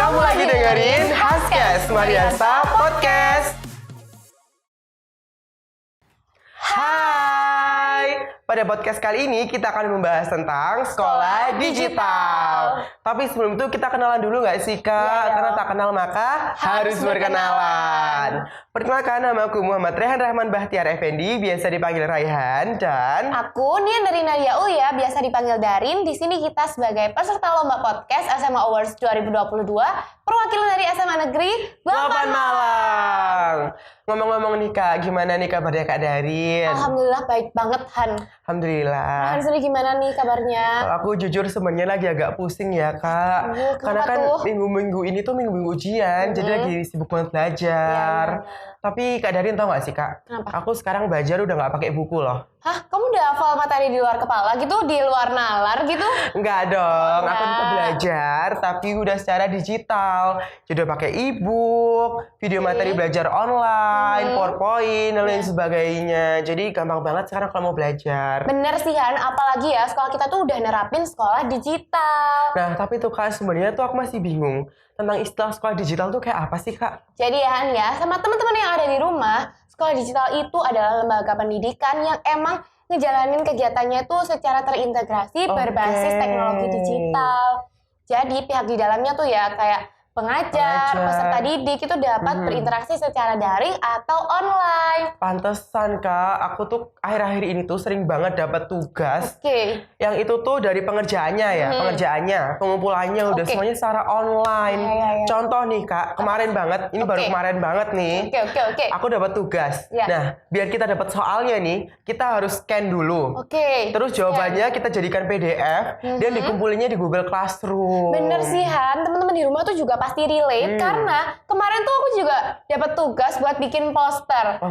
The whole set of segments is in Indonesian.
Kamu lagi dengerin Haskes Mariasa Podcast. Hai, pada podcast kali ini kita akan membahas tentang sekolah digital. Tapi sebelum itu kita kenalan dulu nggak sih Kak? Karena tak kenal maka harus berkenalan. Perkenalkan, nama aku Muhammad Rehan Rahman Bahtiar Effendi, biasa dipanggil Raihan, dan aku Nian dari Nadia Uya, biasa dipanggil Darin. Di sini kita sebagai peserta lomba podcast SMA Awards 2022, perwakilan dari SMA Negeri 8 Malang. Ngomong-ngomong nih Kak, gimana nih kabarnya Kak Darin? Alhamdulillah baik banget Han. Alhamdulillah. Han sendiri gimana nih kabarnya? Kalau aku jujur sebenarnya lagi agak pusing ya Kak. Karena kan minggu-minggu ini tuh minggu-minggu ujian, jadi lagi sibuk banget belajar. Tapi Kak Darin tau gak sih Kak? Kenapa? Aku sekarang belajar udah gak pakai buku loh. Hah? Kamu udah hafal materi di luar kepala gitu? Di luar nalar gitu? Enggak dong, aku tetap belajar tapi udah secara digital. Jadi udah pakai e-book, video materi belajar online, PowerPoint, dan lain sebagainya. Jadi gampang banget sekarang kalau mau belajar. Bener sih Han, apalagi ya sekolah kita tuh udah nerapin sekolah digital. Nah tapi tuh Kak, sebenarnya tuh aku masih bingung tentang istilah sekolah digital tuh kayak apa sih Kak? Jadi ya Han ya, sama teman-teman yang ada di rumah, sekolah digital itu adalah lembaga pendidikan yang emang ngejalanin kegiatannya itu secara terintegrasi berbasis teknologi digital. Jadi pihak di dalamnya tuh ya kayak pengajar, peserta didik itu dapat berinteraksi secara daring atau online. Pantesan Kak, aku tuh akhir-akhir ini tuh sering banget dapat tugas. Yang itu tuh dari pengerjaannya ya, pengumpulannya udah semuanya secara online. Contoh nih Kak, kemarin banget, ini baru kemarin banget nih. Aku dapat tugas. Nah, biar kita dapat soalnya nih, kita harus scan dulu. Terus jawabannya kita jadikan PDF dan dikumpulinnya di Google Classroom. Bener sih Han, teman-teman di rumah tuh juga pasti relate karena kemarin tuh aku juga dapat tugas buat bikin poster.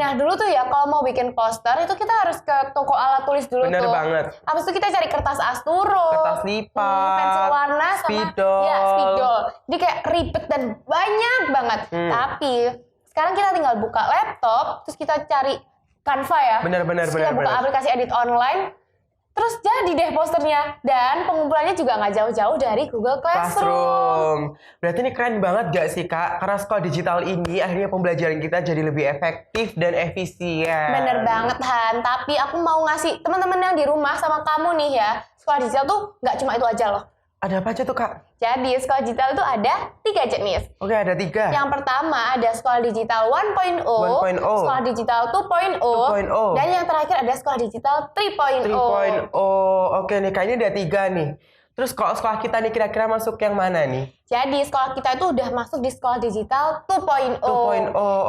Nah dulu tuh ya kalau mau bikin poster itu kita harus ke toko alat tulis dulu. Bener banget. Habis itu kita cari kertas asturo, kertas lipat, pensil warna sama spidol. Jadi kayak ribet dan banyak banget. Tapi sekarang kita tinggal buka laptop, terus kita cari Canva ya. Bener. Kita buka aplikasi edit online. Terus jadi deh posternya. Dan pengumpulannya juga nggak jauh-jauh dari Google Classroom. Berarti ini keren banget gak sih Kak? Karena sekolah digital ini akhirnya pembelajaran kita jadi lebih efektif dan efisien. Bener banget Han. Tapi aku mau ngasih teman-teman yang di rumah sama kamu nih ya, sekolah digital tuh nggak cuma itu aja loh. Ada apa aja tuh Kak? Jadi sekolah digital itu ada 3 jenis. Ada 3. Yang pertama ada sekolah digital 1.0, sekolah digital 2.0, dan yang terakhir ada sekolah digital 3.0. Oke nih, kayaknya ada 3 nih. Terus kalau sekolah kita nih kira-kira masuk yang mana nih? Jadi sekolah kita itu udah masuk di sekolah digital 2.0.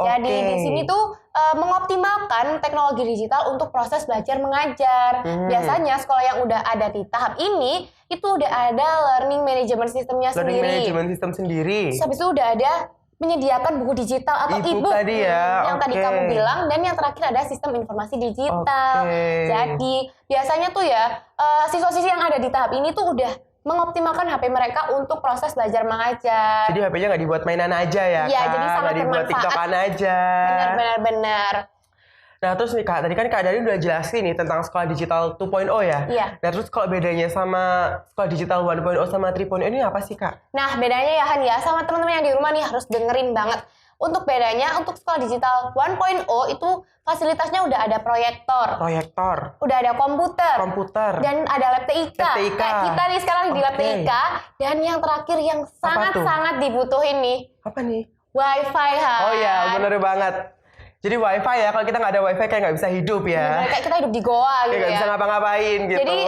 Jadi di sini tuh mengoptimalkan teknologi digital untuk proses belajar mengajar. Biasanya sekolah yang udah ada di tahap ini itu udah ada learning management systemnya sendiri. Learning management system sendiri. Terus habis itu udah ada menyediakan buku digital atau e-book tadi ya. Yang tadi kamu bilang, dan yang terakhir ada sistem informasi digital. Jadi biasanya tuh ya siswa-siswi yang ada di tahap ini tuh udah mengoptimalkan HP mereka untuk proses belajar mengajar. Jadi HP-nya nggak dibuat mainan aja ya, Iya, Kak? jadi sangat nggak dibuat TikTokan aja. Benar. Nah terus nih Kak, tadi kan Kak Darin udah jelasin nih tentang sekolah digital 2.0 ya? Iya. Nah terus kalau bedanya sama sekolah digital 1.0 sama 3.0 ini apa sih Kak? Nah bedanya ya Han ya, sama teman-teman yang di rumah nih harus dengerin banget. Untuk bedanya, untuk sekolah digital 1.0 itu fasilitasnya udah ada proyektor. Udah ada komputer. Dan ada lab TIK. Kayak kita nih sekarang di lab TIK. Dan yang terakhir yang sangat-sangat dibutuhin nih. Apa nih? Wifi Han. Oh iya, bener banget. Jadi wifi ya, kalau kita nggak ada wifi kayak nggak bisa hidup ya. Kayak kita hidup di goa gitu ya. Nggak bisa ngapa-ngapain gitu. Jadi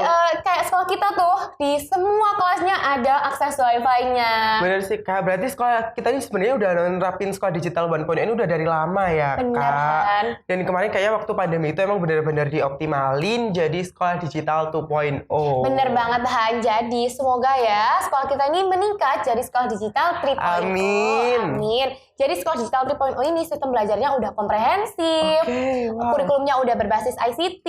kayak sekolah kita tuh di semua kelasnya ada akses wifi-nya. Bener sih Kak, berarti sekolah kita ini sebenarnya udah nerapin sekolah digital 1.0 ini udah dari lama ya Kak. Kan? Dan kemarin kayaknya waktu pandemi itu emang bener-bener dioptimalin jadi sekolah digital 2.0. Bener banget Han, jadi semoga ya sekolah kita ini meningkat jadi sekolah digital 3.0. Amin. Jadi sekolah digital 3.0 ini sistem belajarnya udah komprehensif, kurikulumnya udah berbasis ICT,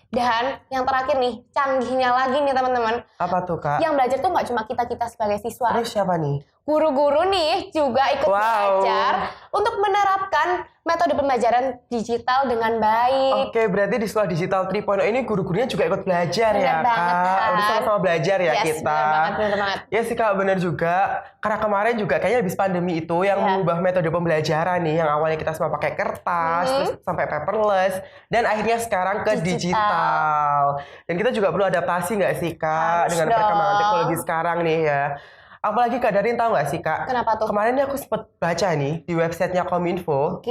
dan yang terakhir nih, canggihnya lagi nih teman-teman. Apa tuh Kak? Yang belajar tuh nggak cuma kita sebagai siswa. Terus siapa nih? guru-guru nih juga ikut belajar untuk menerapkan metode pembelajaran digital dengan baik. Oke, berarti di sekolah digital 3.0 ini guru-gurunya juga ikut belajar ya, Kak? Udah sama-sama belajar ya kita. Bener banget. Ya sih, Kak, bener juga. Karena kemarin juga kayaknya habis pandemi itu yang mengubah metode pembelajaran nih, yang awalnya kita semua pakai kertas, terus sampai paperless, dan akhirnya sekarang ke digital. Dan kita juga perlu adaptasi nggak sih, Kak, dengan perkembangan teknologi sekarang nih ya. Apalagi Kak Darin tahu nggak sih, Kak? Kenapa tuh? Kemarin aku sempat baca nih di websitenya Kominfo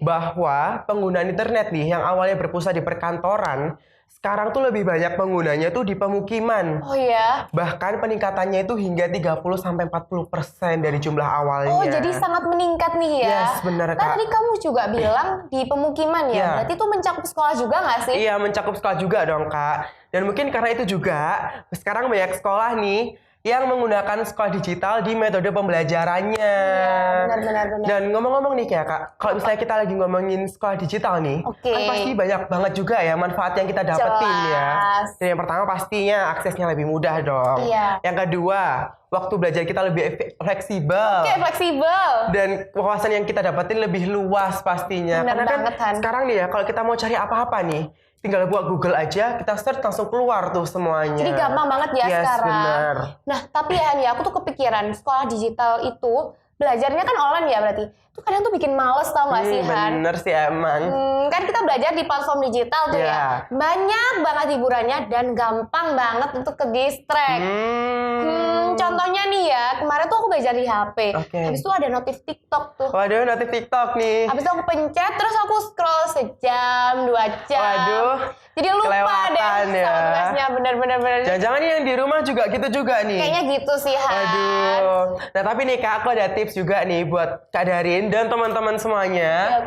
bahwa penggunaan internet nih yang awalnya berpusat di perkantoran, sekarang tuh lebih banyak penggunanya tuh di pemukiman. Oh ya? Bahkan peningkatannya itu hingga 30-40% dari jumlah awalnya. Oh, jadi sangat meningkat nih ya? Yes, benar, Kak. Tadi kamu juga bilang di pemukiman ya? Berarti itu mencakup sekolah juga nggak sih? Iya, mencakup sekolah juga dong, Kak. Dan mungkin karena itu juga, sekarang banyak sekolah nih yang menggunakan sekolah digital di metode pembelajarannya. Iya, benar. Dan ngomong-ngomong nih ya, Kak, kalau misalnya kita lagi ngomongin sekolah digital nih, kan pasti banyak banget juga ya manfaat yang kita dapetin ya. Dan yang pertama pastinya aksesnya lebih mudah dong. Yang kedua, waktu belajar kita lebih fleksibel. Fleksibel. Dan wawasan yang kita dapetin lebih luas pastinya. Benar Karena kan sekarang nih ya, kalau kita mau cari apa-apa nih, tinggal buat Google aja, kita search langsung keluar tuh semuanya. Jadi gampang banget ya sekarang. Bener. Nah, tapi ya aku tuh kepikiran sekolah digital itu belajarnya kan online ya berarti. Itu kadang tuh bikin males tau gak sih, Han? Bener sih emang. Kan kita belajar di platform digital tuh ya. Banyak banget hiburannya dan gampang banget untuk ke distract. Contohnya nih ya, kemarin tuh aku belajar di HP. Habis itu ada notif TikTok tuh. Waduh, notif TikTok nih. Habis itu aku pencet, terus aku scroll sejam, 2 jam. Waduh, jadi lupa deh sama tugasnya, bener. Jangan-jangan yang di rumah juga gitu juga nih. Kayaknya gitu sih, Han. Waduh. Nah, tapi nih Kak, aku ada tips juga nih buat Kak Darin dan teman-teman semuanya.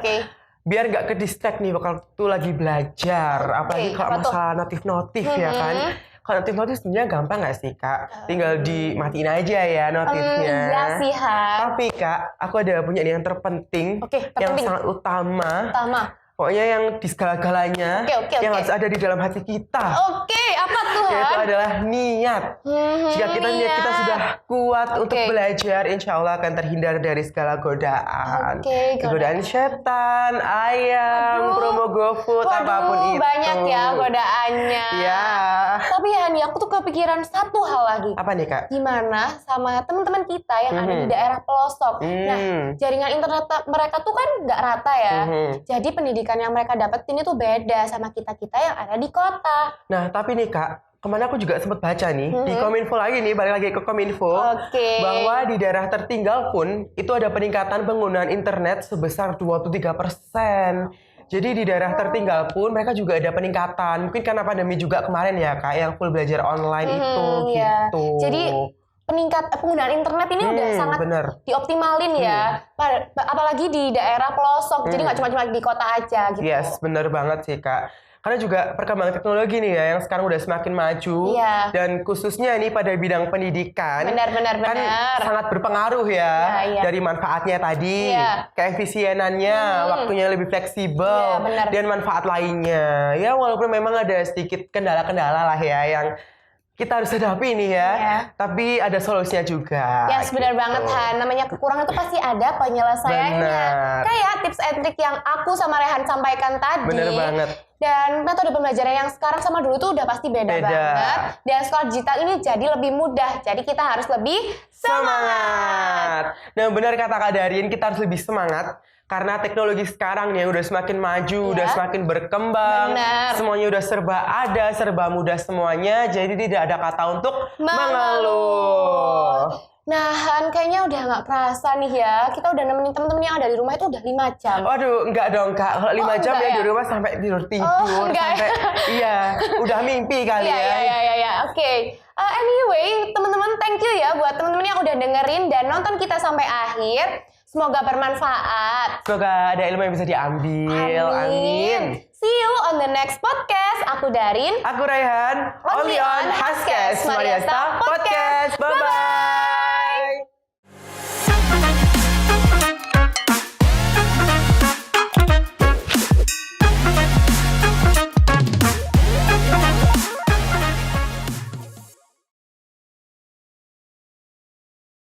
Biar nggak ke distract nih waktu lagi belajar. Apalagi kalau masalah notif-notif ya kan. Kalau notif-notif sebenarnya gampang nggak sih, Kak? Tinggal dimatiin aja ya notifnya. Iya sih, Han. Tapi Kak, aku ada punya nih yang terpenting. Yang sangat utama. Pokoknya yang di segala-galanya, yang harus ada di dalam hati kita. Apa tuh, Han? Yaitu adalah niat. Jika niat kita sudah kuat untuk belajar, insya Allah akan terhindar dari segala godaan. Godaan setan, ayam, promo GoFood, apapun itu. Banyak ya godaannya. Iya. Tapi Han, aku tuh kepikiran satu hal lagi. Apa nih, Kak? Gimana sama teman-teman kita yang ada di daerah pelosok. Nah, jaringan internet mereka tuh kan nggak rata ya. Jadi pendidikan yang mereka dapetin itu beda sama kita-kita yang ada di kota. Nah, tapi nih Kak, kemana aku juga sempat baca nih, di Kominfo lagi nih, balik lagi ke Kominfo, bahwa di daerah tertinggal pun, itu ada peningkatan penggunaan internet sebesar 23%. Jadi di daerah tertinggal pun, mereka juga ada peningkatan. Mungkin karena pandemi juga kemarin ya Kak, yang full belajar online itu, gitu. Jadi penggunaan internet ini udah sangat dioptimalin ya, apalagi di daerah pelosok. Jadi nggak cuma di kota aja gitu. Yes, bener banget sih Kak. Karena juga perkembangan teknologi nih ya, yang sekarang udah semakin maju, dan khususnya nih pada bidang pendidikan, kan sangat berpengaruh ya, dari manfaatnya tadi, keefisienannya, waktunya lebih fleksibel, dan manfaat lainnya. Ya walaupun memang ada sedikit kendala-kendala lah ya, yang kita harus hadapi nih ya, tapi ada solusinya juga. Benar banget, Han. Namanya kekurangan itu pasti ada penyelesaiannya. Kayak tips and trick yang aku sama Rehan sampaikan tadi. Bener banget. Dan metode pembelajaran yang sekarang sama dulu tuh udah pasti beda banget. Dan sekolah digital ini jadi lebih mudah. Jadi kita harus lebih semangat. Nah, benar kata Kak Darin, kita harus lebih semangat. Karena teknologi sekarang nih udah semakin maju, udah semakin berkembang. Semuanya udah serba ada, serba mudah semuanya. Jadi tidak ada kata untuk mengeluh. Nah, Han, kayaknya udah nggak kerasa nih ya. Kita udah nemenin temen-temen yang ada di rumah itu udah 5 jam. Waduh, enggak dong Kak. Kalau 5 jam ya di rumah sampai tidur. Sampai, udah mimpi kali ya. Iya. Oke. Anyway, teman-teman, thank you ya buat teman-teman yang udah dengerin dan nonton kita sampai akhir. Semoga bermanfaat. Semoga ada ilmu yang bisa diambil. Amin. See you on the next podcast. Aku Darin. Aku Raihan. Only on Haskes Mariasta Podcast. Bye-bye.